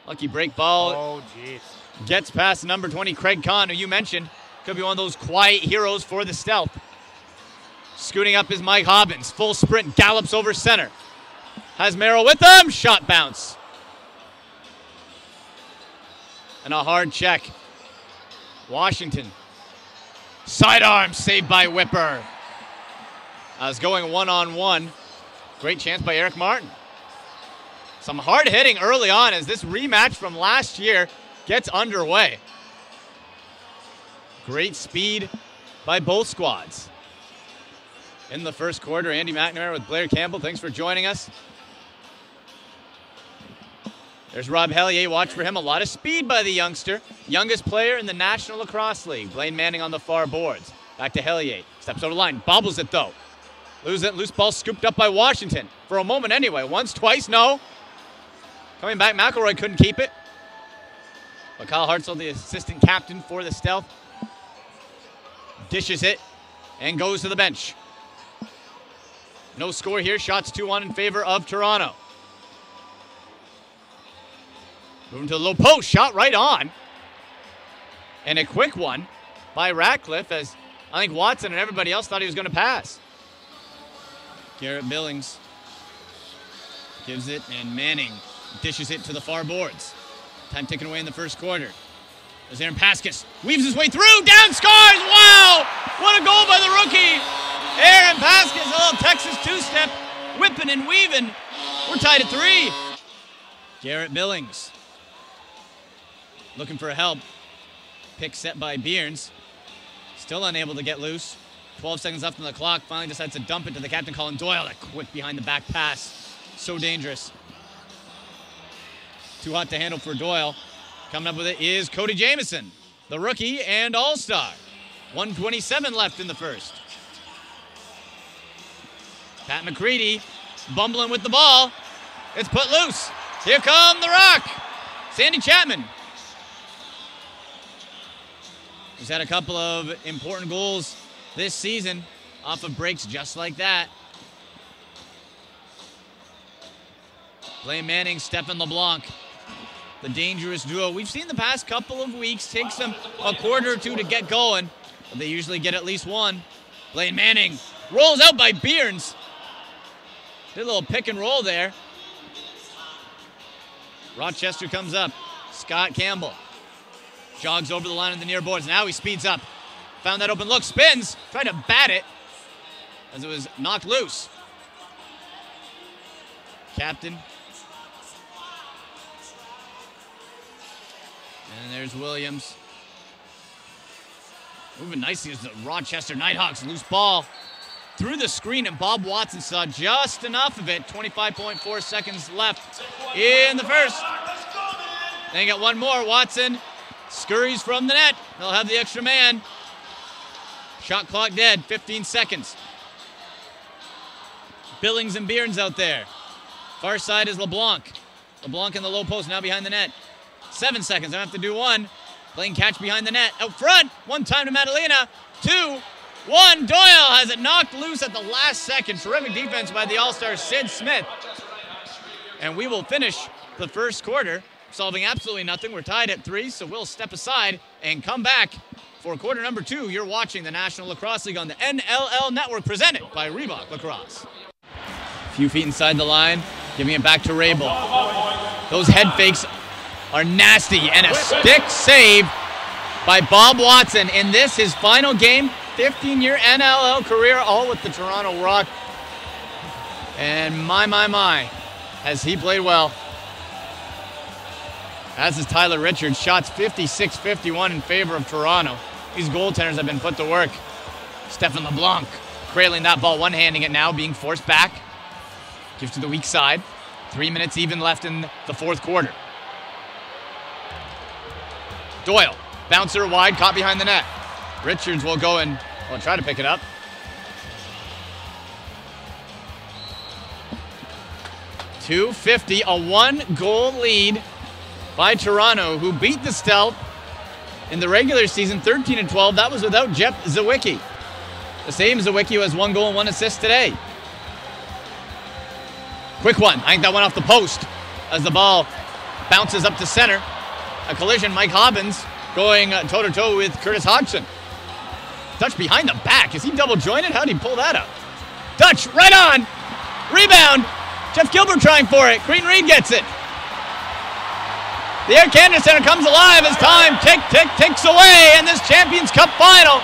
Lucky break ball. Oh, jeez. Gets past number 20, Craig Kahn, who you mentioned. Could be one of those quiet heroes for the Stealth. Scooting up is Mike Hobbins. Full sprint, gallops over center. Has Merrill with him. Shot bounce. And a hard check. Washington. Sidearm saved by Whipper. As going one-on-one. Great chance by Eric Martin. Some hard hitting early on as this rematch from last year gets underway. Great speed by both squads. In the first quarter, Andy McNamara with Blair Campbell. Thanks for joining us. There's Rob Hellier. Watch for him. A lot of speed by the youngster. Youngest player in the National Lacrosse League. Blaine Manning on the far boards. Back to Hellier. Steps over the line. Bobbles it, though. Loose ball scooped up by Washington. For a moment, anyway. Once, twice, no. Coming back, McElroy couldn't keep it. But Kyle Hartzell, the assistant captain for the Stealth, dishes it and goes to the bench. No score here. Shots 2-1 in favor of Toronto. Moving to the low post. Shot right on. And a quick one by Ratcliffe as I think Watson and everybody else thought he was going to pass. Garrett Billings gives it, and Manning dishes it to the far boards. Time ticking away in the first quarter. There's Aaron Paskus. Weaves his way through. Down, scores! Wow! What a goal by the rookie! Aaron Paskus, a little Texas two-step. Whipping and weaving. We're tied at 3. Garrett Billings. Looking for help. Pick set by Bierns. Still unable to get loose. 12 seconds left on the clock. Finally decides to dump it to the captain, Colin Doyle. That quick behind the back pass. So dangerous. Too hot to handle for Doyle. Coming up with it is Cody Jamieson, the rookie and all-star. 1:27 left in the first. Pat McCready bumbling with the ball. It's put loose. Here come the Rock. Sandy Chapman. He's had a couple of important goals this season off of breaks just like that. Blaine Manning, Stephen LeBlanc. The dangerous duo. We've seen the past couple of weeks takes them a quarter or two to get going, but they usually get at least one. Blaine Manning rolls out by Bierns. Did a little pick and roll there. Rochester comes up. Scott Campbell jogs over the line of the near boards. Now he speeds up. Found that open look, spins, tried to bat it as it was knocked loose. Captain. And there's Williams. Moving nicely as the Rochester Nighthawks. Loose ball through the screen, and Bob Watson saw just enough of it. 25.4 seconds left in the first. They got one more. Watson scurries from the net. They'll have the extra man. Shot clock dead. 15 seconds. Billings and Bierns out there. Far side is LeBlanc. LeBlanc in the low post, now behind the net. 7 seconds. I have to do one. Playing catch behind the net. Out front. One time to Madalena. 2, 1. Doyle has it knocked loose at the last second. Terrific defense by the all-star Sid Smith. And we will finish the first quarter solving absolutely nothing. We're tied at 3, so we'll step aside and come back for quarter number 2. You're watching the National Lacrosse League on the NLL Network, presented by Reebok Lacrosse. A few feet inside the line, giving it back to Rabel. Those head fakes are nasty, and a stick save by Bob Watson in this, his final game, 15-year NLL career, all with the Toronto Rock. And my, has he played well. As is Tyler Richards. Shots 56-51 in favor of Toronto. These goaltenders have been put to work. Stephen LeBlanc cradling that ball, one-handing it now, being forced back. Gives to the weak side. 3 minutes even left in the fourth quarter. Doyle, bouncer wide, caught behind the net. Richards will go and try to pick it up. .250, a 1-goal lead by Toronto, who beat the Stealth in the regular season 13-12. That was without Jeff Zawicki. The same Zawicki, who has 1 goal and 1 assist today. Quick one. I think that went off the post as the ball bounces up to center. A collision, Mike Hobbins going toe-to-toe with Curtis Hodgson. Dutch behind the back. Is he double jointed? How did he pull that up? Dutch right on. Rebound. Jeff Gilbert trying for it. Cretan Reed gets it. The Air Canada Center comes alive as time ticks away in this Champions Cup final.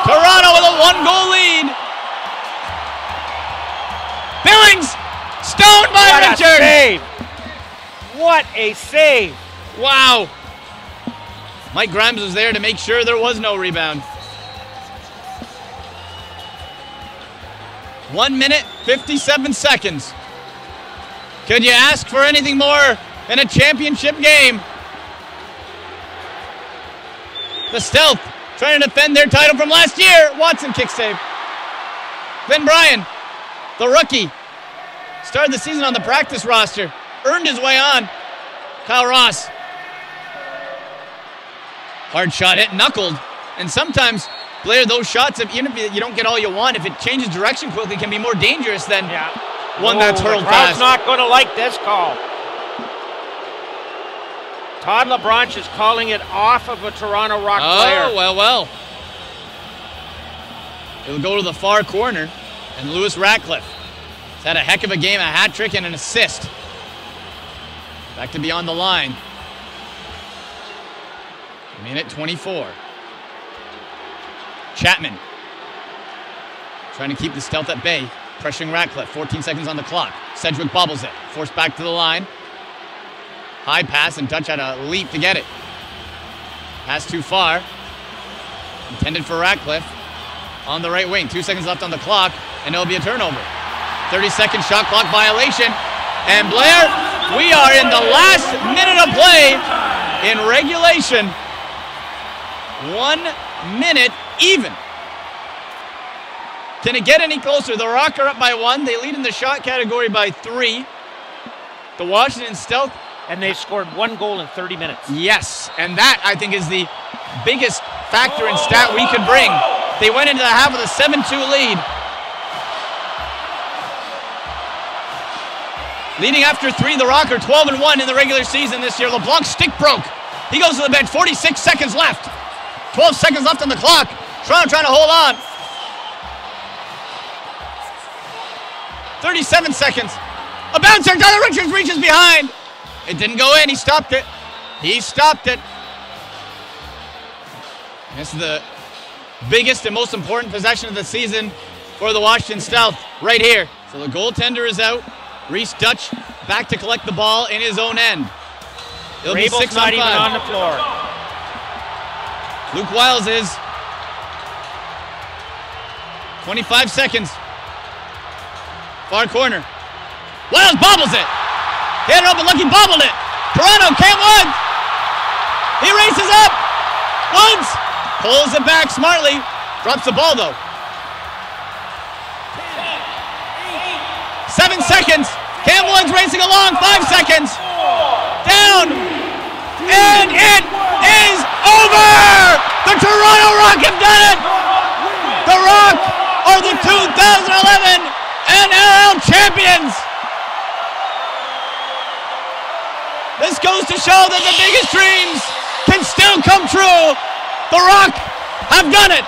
Toronto with a 1-goal lead. Billings stoned by Richard. Save. What a save. Wow. Mike Grimes was there to make sure there was no rebound. 1 minute, 57 seconds. Could you ask for anything more in a championship game? The Stealth trying to defend their title from last year. Watson kick save. Then Bryan, the rookie, started the season on the practice roster, earned his way on. Kyle Ross. Hard shot hit, knuckled. And sometimes, Blair, those shots, even if you don't get all you want, if it changes direction quickly, can be more dangerous than one that's hurled fast. The crowd's not going to like this call. Todd LeBranche is calling it off of a Toronto Rock player. Oh, well. It'll go to the far corner, and Lewis Ratcliffe has had a heck of a game, a hat trick and an assist. Back to beyond the line. Minute 24. Chapman trying to keep the Stealth at bay, pressuring Ratcliffe. 14 seconds on the clock. Sedgwick bobbles it, forced back to the line. High pass, and Dutch had a leap to get it. Pass too far. Intended for Ratcliffe. On the right wing. 2 seconds left on the clock, and it'll be a turnover. 30-second shot clock violation. And Blair, we are in the last minute of play in regulation. 1 minute even. Can it get any closer? The Rock are up by 1. They lead in the shot category by 3. The Washington Stealth. And they scored 1 goal in 30 minutes. Yes, and that, I think, is the biggest factor and stat we could bring. They went into the half with a 7-2 lead. Leading after 3, the Rock are 12-1 in the regular season this year. LeBlanc's stick broke. He goes to the bench, 46 seconds left. 12 seconds left on the clock. Toronto trying to hold on. 37 seconds. A bouncer. Tyler Richards reaches behind. It didn't go in. He stopped it. This is the biggest and most important possession of the season for the Washington Stealth right here. So the goaltender is out. Reese Dutch back to collect the ball in his own end. It'll be 6 not on 5. even on the floor. Luke Wiles is. 25 seconds. Far corner. Wiles bobbles it. He had it open, Lucky bobbled it. Toronto, Cam Woods. He races up. Woods pulls it back smartly. Drops the ball though. 7 seconds. Cam Woods racing along. 5 seconds. Down. And it is over. The Toronto Rock have done it. The Rock are the 2011 NLL champions. This goes to show that the biggest dreams can still come true. The Rock have done it.